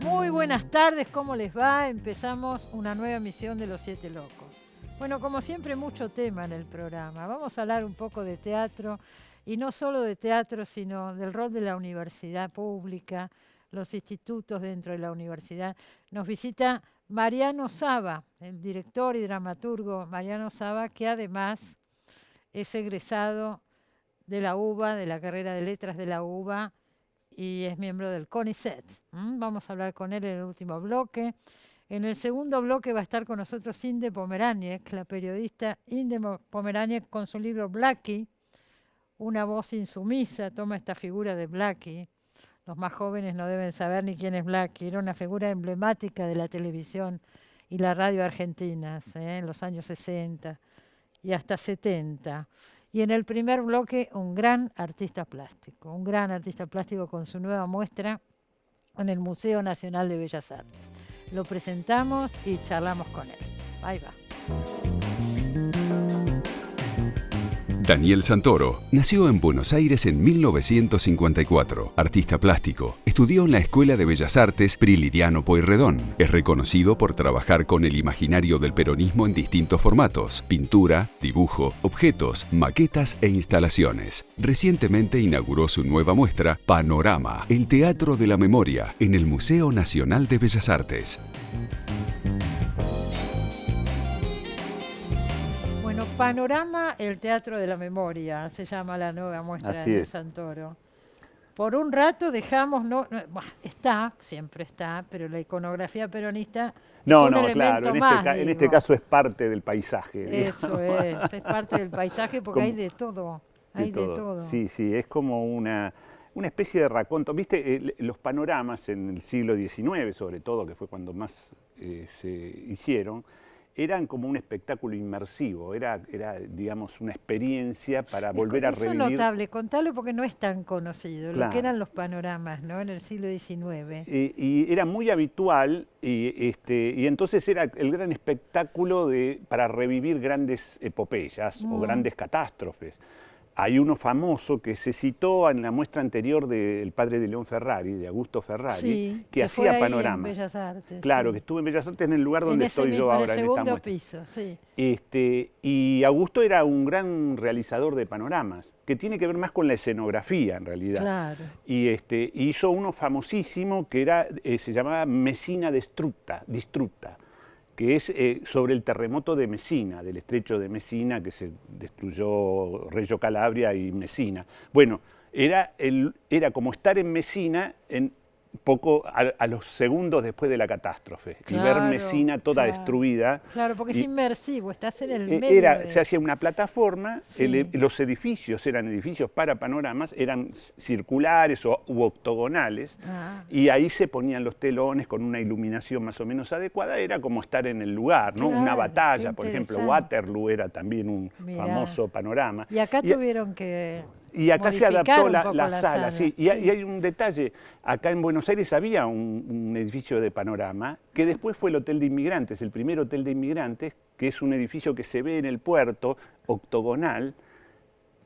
Muy buenas tardes, ¿cómo les va? Empezamos una nueva emisión de Los Siete Locos. Bueno, como siempre, mucho tema en el programa. Vamos a hablar un poco de teatro, y no solo de teatro, sino del rol de la universidad pública, los institutos dentro de la universidad. Nos visita Mariano Saba, el director y dramaturgo Mariano Saba, que además es egresado de la UBA, de la carrera de letras de la UBA, y es miembro del CONICET. Vamos a hablar con él en el último bloque. En el segundo bloque va a estar con nosotros Inde Pomeráñez, la periodista Inde Pomeráñez, con su libro Blackie, una voz insumisa. Toma esta figura de Blackie. Los más jóvenes no deben saber ni quién es Blackie. Era una figura emblemática de la televisión y la radio argentinas, en los años 60 y hasta 70. Y en el primer bloque, un gran artista plástico con su nueva muestra en el Museo Nacional de Bellas Artes. Lo presentamos y charlamos con él. Ahí va. Daniel Santoro nació en Buenos Aires en 1954. Artista plástico. Estudió en la Escuela de Bellas Artes Prilidiano Pueyrredón. Es reconocido por trabajar con el imaginario del peronismo en distintos formatos: pintura, dibujo, objetos, maquetas e instalaciones. Recientemente inauguró su nueva muestra, Panorama, el Teatro de la Memoria, en el Museo Nacional de Bellas Artes. Panorama, el Teatro de la Memoria, se llama la nueva muestra de Santoro. Por un rato dejamos, siempre está, pero la iconografía peronista es un elemento más. En este caso es parte del paisaje. Eso es parte del paisaje porque hay de todo. Hay de todo. Sí, es como una especie de raconto. Viste, los panoramas en el siglo XIX, sobre todo, que fue cuando más se hicieron, eran como un espectáculo inmersivo, era digamos, una experiencia para volver a revivir. Eso es notable, contalo porque no es tan conocido, lo que eran los panoramas, ¿no?, en el siglo XIX. Y era muy habitual, y entonces era el gran espectáculo para revivir grandes epopeyas o grandes catástrofes. Hay uno famoso que se citó en la muestra anterior del padre de León Ferrari, de Augusto Ferrari, que hacía panorama. En Bellas Artes. Claro, que estuvo en Bellas Artes, en el lugar donde estoy yo ahora. En el segundo piso, sí. Y Augusto era un gran realizador de panoramas, que tiene que ver más con la escenografía, en realidad. Claro. Y hizo uno famosísimo que se llamaba Messina Distrutta, que es sobre el terremoto de Messina, del estrecho de Messina, que se destruyó Reggio Calabria y Messina. Bueno, era como estar en Messina poco a los segundos después de la catástrofe, y ver Messina toda destruida. Claro, porque es inmersivo, estás en el medio. Se hacía una plataforma, los edificios eran edificios para panoramas, eran circulares u octogonales, y ahí se ponían los telones con una iluminación más o menos adecuada. Era como estar en el lugar, ¿no? Una batalla, por ejemplo, Waterloo era también un famoso panorama. Y acá tuvieron que... Y acá se adaptó la sala, sí. Y hay un detalle, acá en Buenos Aires había un edificio de panorama, que después fue el Hotel de Inmigrantes, el primer Hotel de Inmigrantes, que es un edificio que se ve en el puerto, octogonal.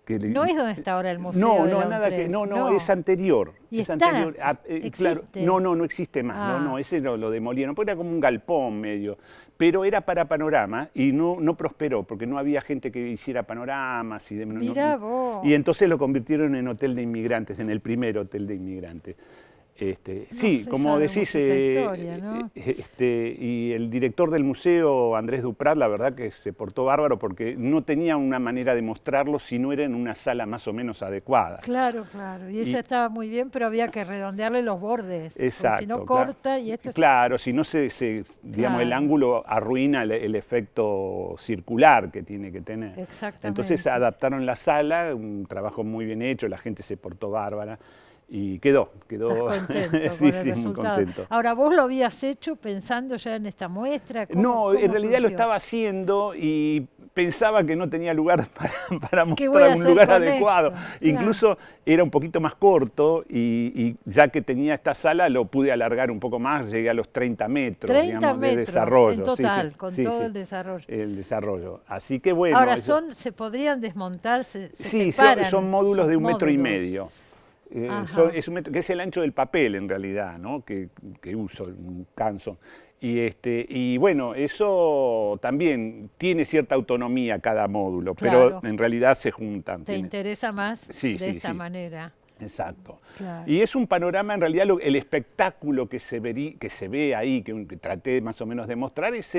No es donde está ahora el museo. No, es anterior. ¿Y es está? Anterior. Claro, ¿Existe? no existe más. Ese lo demolieron, porque era como un galpón medio. Pero era para panorama y no prosperó, porque no había gente que hiciera panoramas. Mirá vos. Y entonces lo convirtieron en Hotel de Inmigrantes, en el primer Hotel de Inmigrantes. Como decís, historia, ¿no? Y el director del museo, Andrés Duprat, la verdad que se portó bárbaro, porque no tenía una manera de mostrarlo si no era en una sala más o menos adecuada. Claro. Y esa estaba muy bien, pero había que redondearle los bordes. Exacto. Si no corta y esto... Claro, si no digamos, el ángulo arruina el efecto circular que tiene que tener. Exactamente. Entonces adaptaron la sala, un trabajo muy bien hecho, la gente se portó bárbara. Y quedó. ¿Estás contento sí, con el resultado? Muy contento. Ahora, ¿vos lo habías hecho pensando ya en esta muestra? No, en realidad surgió? lo estaba haciendo, pensaba que no tenía lugar para ¿Qué voy a mostrar un hacer lugar con adecuado. esto? Claro. Incluso era un poquito más corto y ya que tenía esta sala lo pude alargar un poco más, llegué a los 30 metros, 30 digamos, de metros desarrollo. en total, con todo el desarrollo. El desarrollo. Así que bueno. Ahora, se podrían desmontar, se Sí, separan. son módulos de 1,5 módulos. metros. Que es el ancho del papel en realidad, ¿no? que uso, un canso. Y bueno, eso también tiene cierta autonomía cada módulo, Claro. pero en realidad se juntan. ¿Te interesa más de esta manera? Exacto. Claro. Y es un panorama, en realidad, el espectáculo que se ve ahí, que traté más o menos de mostrar, es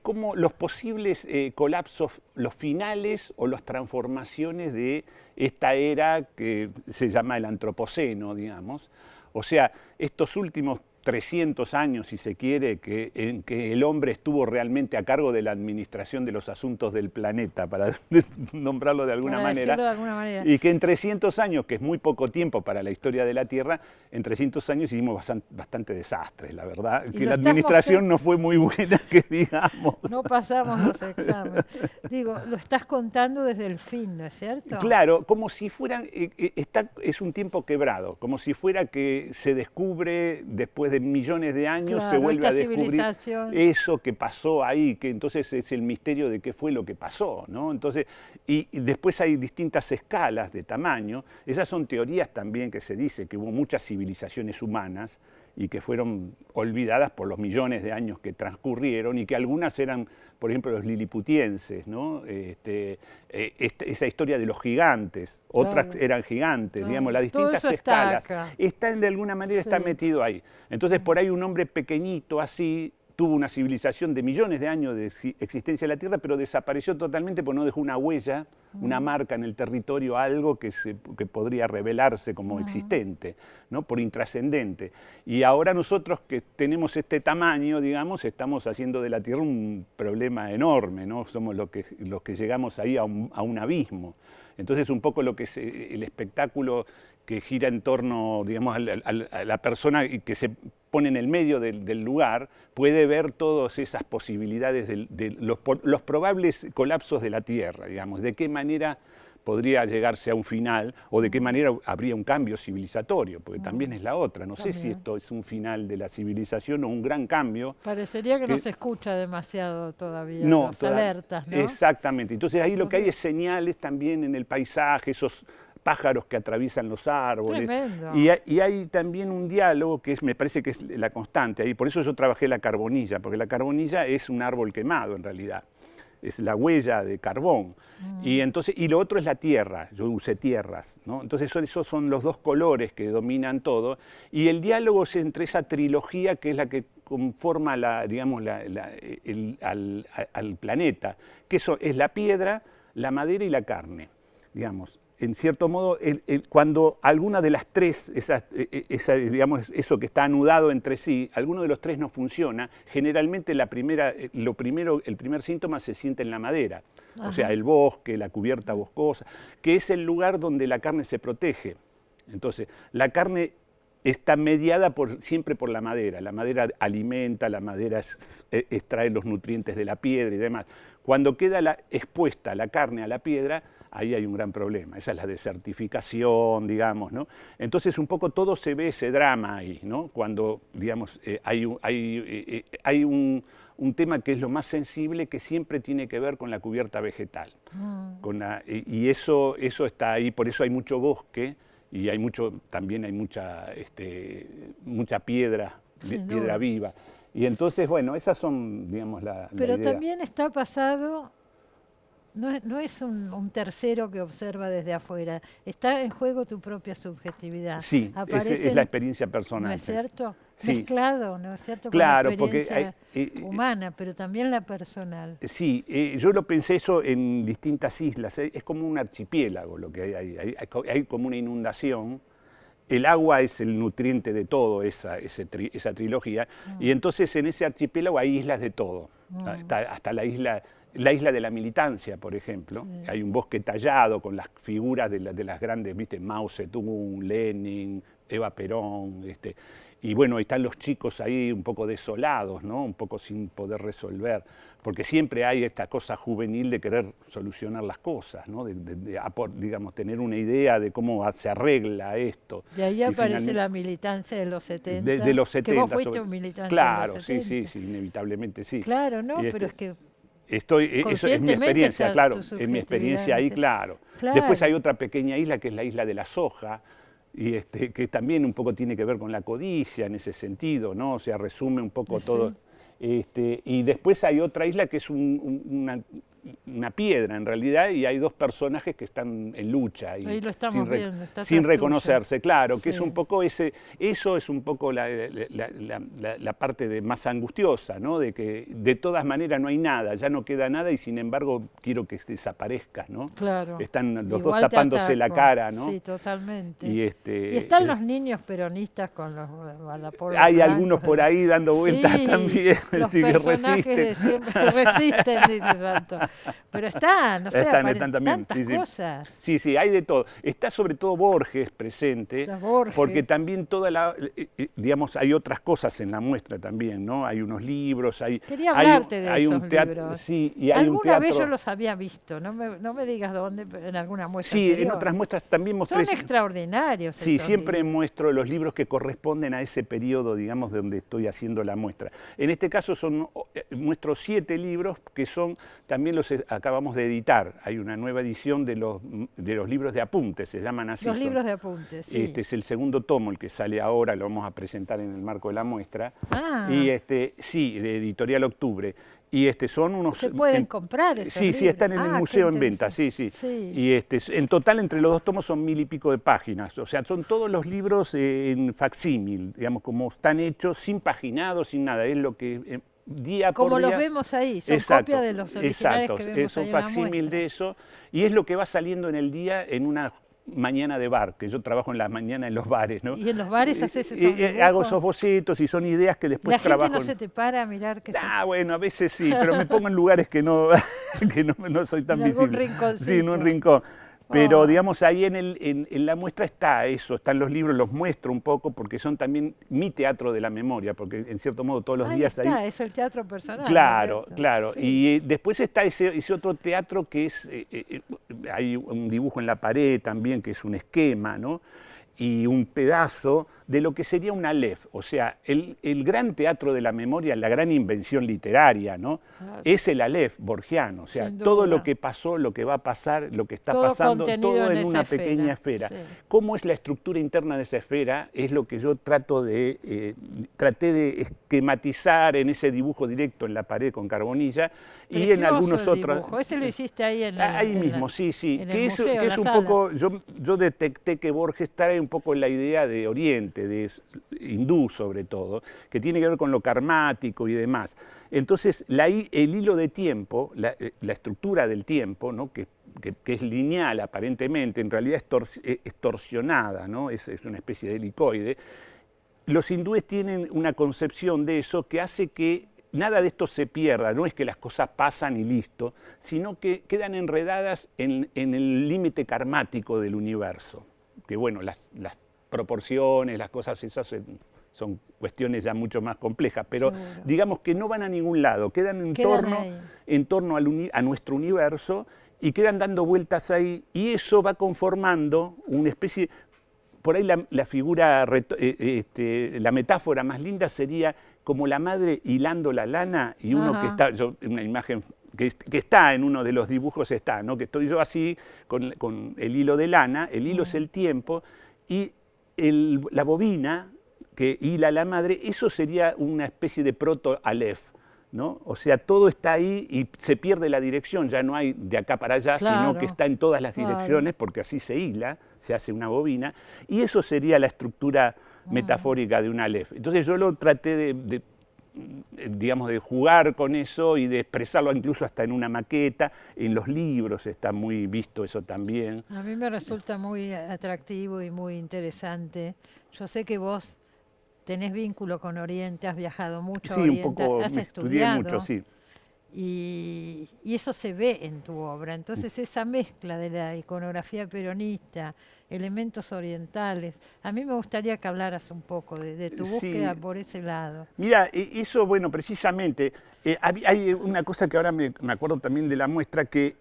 como los posibles colapsos, los finales o las transformaciones de esta era que se llama el antropoceno, digamos. O sea, estos últimos 300 años, si se quiere, en que el hombre estuvo realmente a cargo de la administración de los asuntos del planeta, para nombrarlo de alguna manera, y que en 300 años, que es muy poco tiempo para la historia de la Tierra, en 300 años hicimos bastante desastres, la verdad, que la administración no fue muy buena, que digamos. No pasamos los exámenes. Digo, lo estás contando desde el fin, ¿no es cierto? Claro, como si fueran, es un tiempo quebrado, como si fuera que se descubre después de millones de años, claro, se vuelve a descubrir eso que pasó ahí, que entonces es el misterio de qué fue lo que pasó, ¿no? Entonces, y después hay distintas escalas de tamaño. Esas son teorías también que se dice que hubo muchas civilizaciones humanas y que fueron olvidadas por los millones de años que transcurrieron, y que algunas eran, por ejemplo, los liliputienses, ¿no? Esa historia de los gigantes, otras eran gigantes, digamos, las distintas escalas. De alguna manera está metido ahí. Entonces, por ahí un hombre pequeñito así tuvo una civilización de millones de años de existencia en la Tierra, pero desapareció totalmente porque no dejó una huella, una marca en el territorio, algo que podría revelarse como existente, ¿no? Por intrascendente. Y ahora nosotros que tenemos este tamaño, digamos, estamos haciendo de la Tierra un problema enorme, ¿no? Somos los que llegamos ahí a un abismo. Entonces, un poco lo que es el espectáculo que gira en torno, digamos, a la persona que se pone en el medio del lugar, puede ver todas esas posibilidades de los probables colapsos de la Tierra, digamos, de qué manera podría llegarse a un final o de qué manera habría un cambio civilizatorio, porque también es la otra. No sé si esto es un final de la civilización o un gran cambio. Parecería que no se escucha demasiado todavía, las alertas, ¿no? Exactamente. Entonces ahí lo que hay es señales también en el paisaje, esos pájaros que atraviesan los árboles. Tremendo. Y hay también un diálogo que me parece que es la constante ahí. Por eso yo trabajé la carbonilla, porque la carbonilla es un árbol quemado en realidad. Es la huella de carbón. Y lo otro es la tierra, yo usé tierras, ¿no? Entonces esos son los dos colores que dominan todo, y el diálogo es entre esa trilogía que es la que conforma al planeta, que eso es la piedra, la madera y la carne, digamos. En cierto modo, cuando alguna de las tres, digamos, eso que está anudado entre sí, alguno de los tres no funciona, generalmente el primer síntoma se siente en la madera. O sea, el bosque, la cubierta boscosa, que es el lugar donde la carne se protege. Entonces, la carne está mediada siempre por la madera. La madera alimenta, la madera extrae los nutrientes de la piedra y demás. Cuando queda expuesta la carne a la piedra, ahí hay un gran problema. Esa es la desertificación, digamos, ¿no? Entonces, un poco todo se ve ese drama ahí, ¿no? Cuando, digamos, hay un tema que es lo más sensible, que siempre tiene que ver con la cubierta vegetal. Y eso está ahí, por eso hay mucho bosque y también hay mucha piedra viva. Y entonces, bueno, esas son, digamos, la Pero idea. también está pasado. No es un tercero que observa desde afuera, está en juego tu propia subjetividad. Sí, es la experiencia personal. ¿No es cierto? Sí. Mezclado, ¿no es cierto? Claro, con la experiencia porque humana, pero también la personal. Sí, yo lo pensé eso en distintas islas, es como un archipiélago lo que hay ahí, hay como una inundación. El agua es el nutriente de todo, esa trilogía, y entonces en ese archipiélago hay islas de todo, hasta la isla de la militancia, por ejemplo. Sí. Hay un bosque tallado con las figuras de las grandes, ¿viste? Mao Zedong, Lenin, Eva Perón, y bueno, están los chicos ahí un poco desolados, ¿no? Un poco sin poder resolver, porque siempre hay esta cosa juvenil de querer solucionar las cosas, ¿no? Digamos, tener una idea de cómo se arregla esto. Y ahí aparece la militancia de los 70. De los 70. Que vos fuiste un militante claro, de los 70. sí, inevitablemente sí. Claro, no, pero es que... eso es mi experiencia, claro, en mi experiencia ahí, claro. Después hay otra pequeña isla que es la isla de la soja, y que también un poco tiene que ver con la codicia en ese sentido, ¿no? O sea, resume un poco todo. Y después hay otra isla que es una piedra en realidad, y hay dos personajes que están en lucha y ahí lo estamos viendo, sin reconocerse, claro, que sí. es un poco eso es un poco la parte más angustiosa, ¿no? De que de todas maneras no hay nada, ya no queda nada y sin embargo quiero que desaparezca, ¿no? Claro. Están los Igual dos tapándose la cara, ¿no? Sí, totalmente. Y están los niños peronistas con los guardapolos hay blancos, algunos por ahí dando vueltas sí, también, los sí, que personajes resisten. de siempre resisten, dice Santo. Pero están, no sé, están también, tantas cosas. Sí, hay de todo. Está sobre todo Borges presente, porque también digamos, hay otras cosas en la muestra también, ¿no? Hay unos libros, Quería hablarte de esos un teatro, libros. Sí, y hay alguna un teatro, vez yo los había visto, no me digas dónde, en alguna muestra sí, anterior. en otras muestras también mostré. Son extraordinarios. Sí, siempre libros. muestro los libros que corresponden a ese periodo, digamos, de donde estoy haciendo la muestra. En este caso muestro 7 libros que también los acabamos de editar. Hay una nueva edición de los libros de apuntes, se llaman así. Los libros de apuntes, sí. Este es el segundo tomo, el que sale ahora, lo vamos a presentar en el marco de la muestra. Y sí, de Editorial Octubre. Y son unos... ¿Se pueden comprar esos libros? Sí, están en el museo en venta, sí. Y en total entre los dos tomos son 1000 y pico de páginas. O sea, son todos los libros en facsímil, digamos, como están hechos, sin paginados, sin nada. Es lo que... día por como día. los vemos ahí, son copias de los originales que vemos es un ahí en la facsímil muestra. de eso, y es lo que va saliendo en el día en una mañana de bar, que yo trabajo en la mañana en los bares, ¿no? ¿Y en los bares haces esos dibujos? Hago esos bocetos y son ideas que después trabajo. ¿La gente no se te para a mirar? Bueno, a veces sí, pero me pongo en lugares que no soy tan visible. En algún rinconcito. Sí, en un rincón. Pero, digamos, ahí en la muestra está eso, están los libros, los muestro un poco porque son también mi teatro de la memoria, porque en cierto modo todos los días ahí... es el teatro personal. Claro, ¿no? claro. Sí. Y después está ese otro teatro que es, hay un dibujo en la pared también que es un esquema, ¿no? Y un pedazo de lo que sería un Aleph, o sea, el gran teatro de la memoria, la gran invención literaria, ¿no? Claro. Es el Aleph borgiano, o sea, todo lo que pasó, lo que va a pasar, lo que está pasando, todo en una pequeña esfera. Sí. ¿Cómo es la estructura interna de esa esfera? Es lo que yo traté de esquematizar en ese dibujo directo en la pared con carbonilla. Precioso, y en algunos otros. Ese lo hiciste ahí en ahí mismo, sí. En que el es, museo, que es un sala. poco, yo detecté que Borges trae un poco la idea de Oriente, de hindú sobre todo, que tiene que ver con lo karmático y demás. Entonces, el hilo de tiempo, la estructura del tiempo, ¿no? que es lineal aparentemente, en realidad es torsionada, ¿no? Es una especie de helicoide. Los hindúes tienen una concepción de eso que hace que nada de esto se pierda, no es que las cosas pasan y listo, sino que quedan enredadas en el límite karmático del universo. Que bueno, las proporciones, las cosas esas son cuestiones ya mucho más complejas, pero seguro. Digamos que no van a ningún lado, quedan en torno a nuestro universo y quedan dando vueltas ahí, y eso va conformando una especie... Por ahí la figura, la metáfora más linda sería como la madre hilando la lana y uno que está, una imagen que está en uno de los dibujos está, ¿no? Que estoy yo así con el hilo de lana, el hilo es el tiempo y la bobina que hila la madre, eso sería una especie de proto-Aleph, ¿no? O sea, todo está ahí y se pierde la dirección, ya no hay de acá para allá, sino que está en todas las direcciones, porque así se hila, se hace una bobina, y eso sería la estructura metafórica de un Aleph. Entonces yo lo traté digamos, de jugar con eso y de expresarlo incluso hasta en una maqueta, en los libros está muy visto eso también. A mí me resulta muy atractivo y muy interesante. Yo sé que vos tenés vínculo con Oriente, has viajado mucho a Oriente, un poco, has estudié estudiado. mucho, sí. y eso se ve en tu obra. Entonces esa mezcla de la iconografía peronista, elementos orientales, a mí me gustaría que hablaras un poco de tu búsqueda por ese lado. Mira, eso, bueno, precisamente, hay una cosa que ahora me acuerdo también de la muestra, que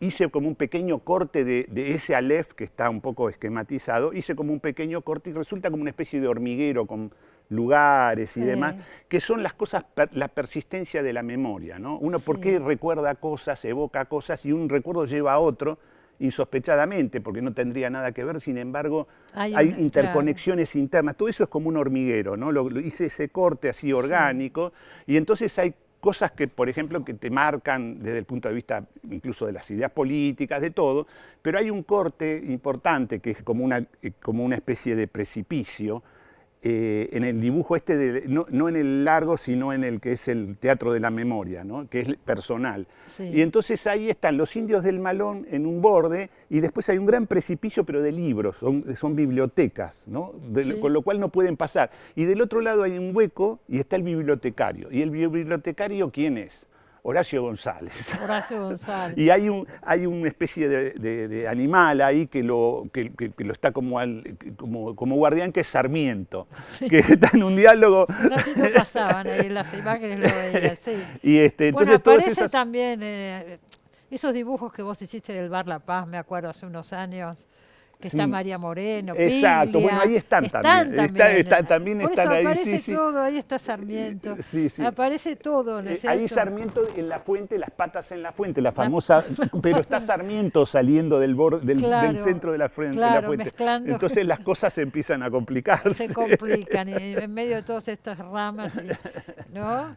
hice como un pequeño corte de ese Aleph, que está un poco esquematizado, hice como un pequeño corte y resulta como una especie de hormiguero con lugares y demás, que son las cosas, la persistencia de la memoria, ¿no? Uno, ¿por qué recuerda cosas, evoca cosas y un recuerdo lleva a otro insospechadamente, porque no tendría nada que ver, sin embargo, hay interconexiones internas, todo eso es como un hormiguero, ¿no? Hice ese corte así orgánico y entonces hay cosas que, por ejemplo, que te marcan desde el punto de vista incluso de las ideas políticas, de todo, pero hay un corte importante que es como una especie de precipicio en el dibujo no en el largo, sino en el que es el teatro de la memoria, ¿no? Que es personal. Sí. Y entonces ahí están los indios del Malón en un borde y después hay un gran precipicio, pero de libros, son bibliotecas, ¿no? Con lo cual no pueden pasar. Y del otro lado hay un hueco y está el bibliotecario. ¿Y el bibliotecario quién es? Horacio González. Horacio González. Y hay una especie de animal ahí que lo está como guardián, que es Sarmiento, que está en un diálogo. Un ratito pasaban ahí en las imágenes, lo veía, sí. Y entonces bueno, aparece también esos dibujos que vos hiciste del Bar La Paz, me acuerdo hace unos años, que está María Moreno, exacto, Piglia, bueno, ahí están también. También por están eso ahí. Aparece todo, ahí está Sarmiento. Aparece todo, ¿no es cierto? Ahí Sarmiento en la fuente, las patas en la fuente, la famosa, pero está Sarmiento saliendo del centro de la fuente. Mezclando. Entonces las cosas se empiezan a complicarse. Se complican en medio de todas estas ramas, ¿no?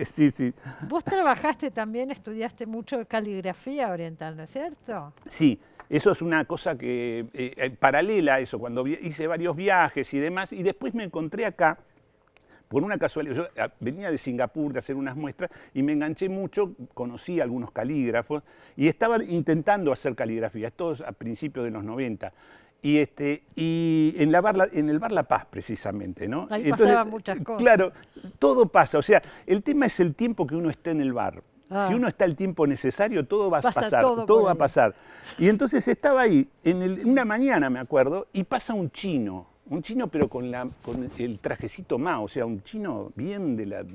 Sí. Vos trabajaste también, estudiaste mucho caligrafía oriental, ¿no es cierto? Sí. Eso es una cosa que paralela a eso, cuando hice varios viajes y demás, y después me encontré acá, por una casualidad, yo venía de Singapur de hacer unas muestras y me enganché mucho, conocí a algunos calígrafos y estaba intentando hacer caligrafía, esto a principios de los 90. Y en el Bar La Paz, precisamente, ¿no? Ahí pasaban muchas cosas. Claro, todo pasa, o sea, el tema es el tiempo que uno esté en el bar. Si uno está el tiempo necesario, todo va a pasar, todo va a pasar. Y entonces estaba ahí, una mañana me acuerdo, y pasa un chino pero con el trajecito Mao, o sea, un chino bien de la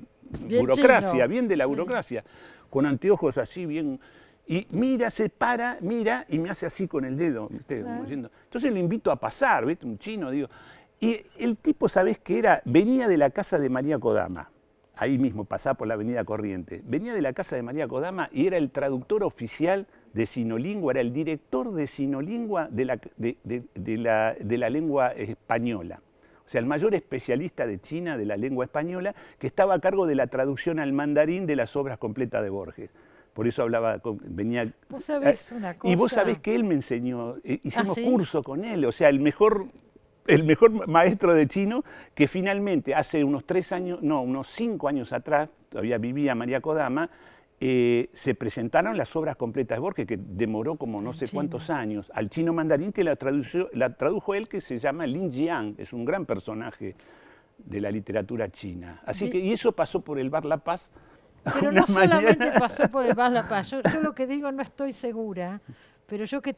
burocracia, con anteojos así bien, y se para, mira y me hace así con el dedo, ¿viste? Como diciendo. Entonces lo invito a pasar, ¿viste? Un chino, digo. Y el tipo, ¿sabés qué era? Venía de la casa de María Kodama. Ahí mismo, pasaba por la avenida Corrientes. Venía de la casa de María Kodama y era el traductor oficial de Sinolingua, era el director de Sinolingua de la lengua española. O sea, el mayor especialista de China de la lengua española, que estaba a cargo de la traducción al mandarín de las obras completas de Borges. Por eso venía... ¿Vos sabés una cosa? Y vos sabés que él me enseñó, hicimos curso con él, o sea, el mejor maestro de chino, que finalmente hace unos 5 años atrás, todavía vivía María Kodama, se presentaron las obras completas de Borges, que demoró como no sé cuántos años, al chino mandarín, que la tradujo él, que se llama Lin Jiang, es un gran personaje de la literatura china. Así que, y eso pasó por el Bar La Paz. Pero no solamente pasó por el Bar La Paz, yo lo que digo no estoy segura, pero yo que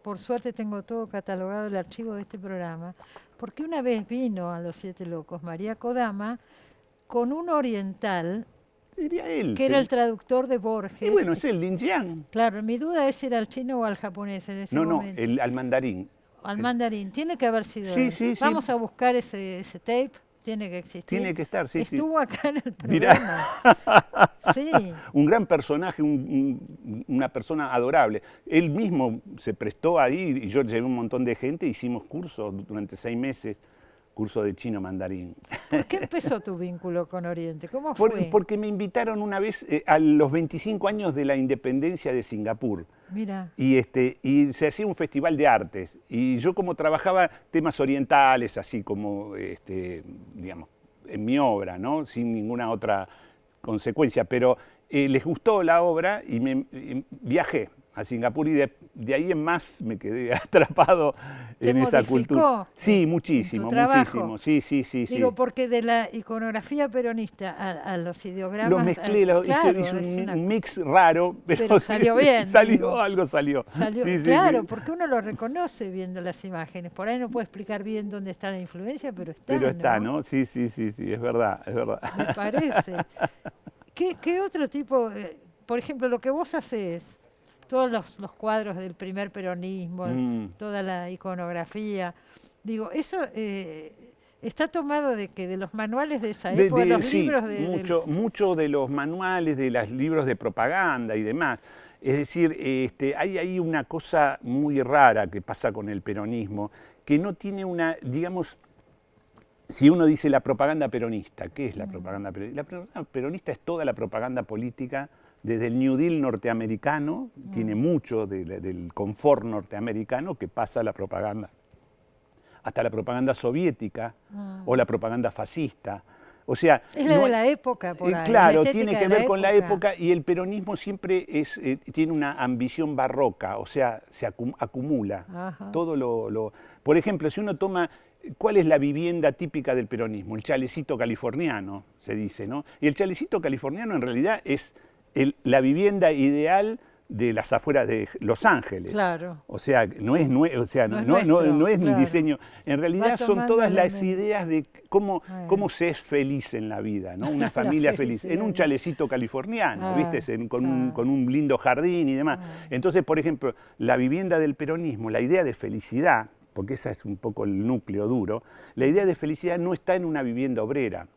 por suerte tengo todo catalogado el archivo de este programa, porque una vez vino a Los Siete Locos María Kodama con un oriental, sería él, que era el traductor de Borges. Y bueno, es el Lin Jiang. Claro, mi duda es si era al chino o al japonés en ese momento. No, al mandarín. Al mandarín, tiene que haber sido él. Vamos a buscar ese tape. Tiene que existir. Tiene que estar, sí. Estuvo acá en el programa. Sí. Un gran personaje, una persona adorable. Él mismo se prestó ahí y yo llevé un montón de gente, hicimos cursos durante 6 meses, curso de chino mandarín. ¿Por qué empezó tu vínculo con Oriente? ¿Cómo fue? Porque me invitaron una vez a los 25 años de la independencia de Singapur. Mira. Y se hacía un festival de artes. Y yo, como trabajaba temas orientales, así como, digamos, en mi obra, ¿no? Sin ninguna otra consecuencia, pero les gustó la obra y viajé. a Singapur y de ahí en más me quedé atrapado en esa cultura. Sí, muchísimo, muchísimo. Sí, sí, sí. Digo, porque de la iconografía peronista a los ideogramas... Los mezclé, hice un mix raro, pero salió bien. Algo salió. Sí, claro, porque uno lo reconoce viendo las imágenes. Por ahí no puede explicar bien dónde está la influencia, pero está. Pero está, ¿no? Sí, sí, sí, sí, es verdad, es verdad. Me parece. ¿Qué otro tipo, por ejemplo, lo que vos haces, todos los cuadros del primer peronismo, toda la iconografía, digo, eso está tomado de los manuales de esa época, los libros mucho de los manuales, de los libros de propaganda y demás. Es decir, hay ahí una cosa muy rara que pasa con el peronismo, que no tiene una, digamos, si uno dice la propaganda peronista, ¿qué es la propaganda peronista? La propaganda peronista es toda la propaganda política desde el New Deal norteamericano, tiene mucho del confort norteamericano que pasa a la propaganda, hasta la propaganda soviética o la propaganda fascista. O sea, es la de la época, por ahí. Claro, tiene que ver con la época y el peronismo siempre tiene una ambición barroca, o sea, se acumula. Ajá. Todo por ejemplo, si uno toma... ¿Cuál es la vivienda típica del peronismo? El chalecito californiano, se dice, ¿no? Y el chalecito californiano en realidad es la vivienda ideal de las afueras de Los Ángeles. Claro. O sea, no es un diseño. En realidad son todas las ideas de cómo se es feliz en la vida, ¿no? Una familia feliz. En un chalecito californiano, ¿viste? Con un lindo jardín y demás. Entonces, por ejemplo, la vivienda del peronismo, la idea de felicidad, porque ese es un poco el núcleo duro, la idea de felicidad no está en una vivienda obrera,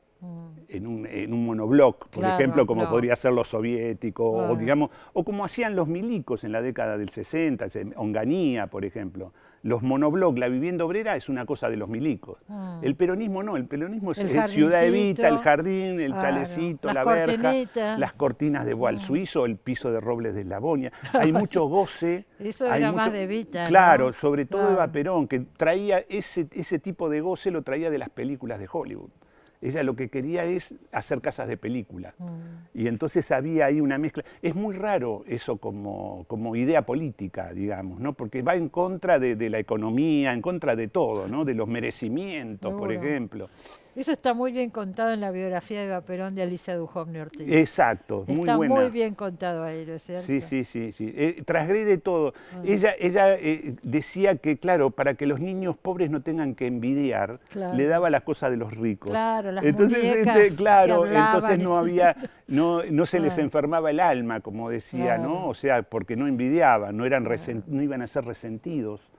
en un monobloc, por ejemplo, como podría ser los soviéticos, o, digamos, o como hacían los milicos en la década del 60, Onganía, por ejemplo. Los monobloc, la vivienda obrera es una cosa de los milicos. El peronismo no, el peronismo es Ciudad Evita, el jardín, el chalecito, la verja, las cortinas de voile suizo, el piso de robles de eslabonia. Hay mucho goce. Eso era más de Evita, claro, ¿no? sobre todo Eva Perón, que traía ese tipo de goce, lo traía de las películas de Hollywood. Ella lo que quería es hacer casas de película. Y entonces había ahí una mezcla. Es muy raro eso como idea política, digamos, ¿no? Porque va en contra de la economía, en contra de todo, ¿no? De los merecimientos, por ejemplo. Eso está muy bien contado en la biografía de Eva Perón de Alicia Duhovne Ortiz. Exacto, muy buena. Está muy bien contado ahí, ¿no es cierto? Sí, sí, sí, sí. Transgrede todo. Ella decía que, claro, para que los niños pobres no tengan que envidiar, le daba la cosa de los ricos. Claro, las entonces, entonces no se les Claro. enfermaba el alma, como decía, ¿no? O sea, porque no envidiaban, no iban a ser resentidos.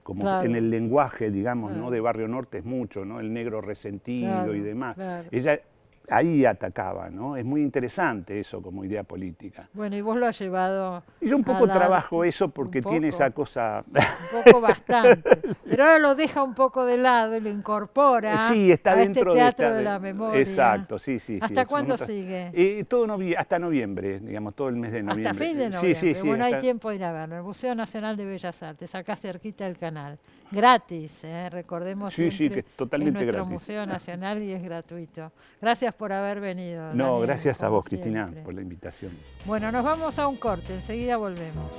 Como en el lenguaje, digamos, ¿no? De Barrio Norte es mucho, ¿no? El negro resentido y demás. Claro. Ella ahí atacaba, ¿no? Es muy interesante eso como idea política. Bueno, y vos lo has llevado... Y yo un poco trabajo eso porque tiene esa cosa... Un poco bastante. Sí. Pero ahora lo deja un poco de lado y lo incorpora está a dentro este teatro de la memoria. Exacto, sí. ¿Hasta cuándo sigue? Hasta noviembre, digamos, todo el mes de noviembre. Hasta fin de noviembre. Sí. Bueno, hay tiempo de ir a verlo. El Museo Nacional de Bellas Artes, acá cerquita del canal. Gratis, recordemos siempre. Sí, que es totalmente nuestro gratis. Museo Nacional y es gratuito. Gracias por haber venido. No, Daniel, gracias a vos, siempre. Cristina, por la invitación. Bueno, nos vamos a un corte, enseguida volvemos.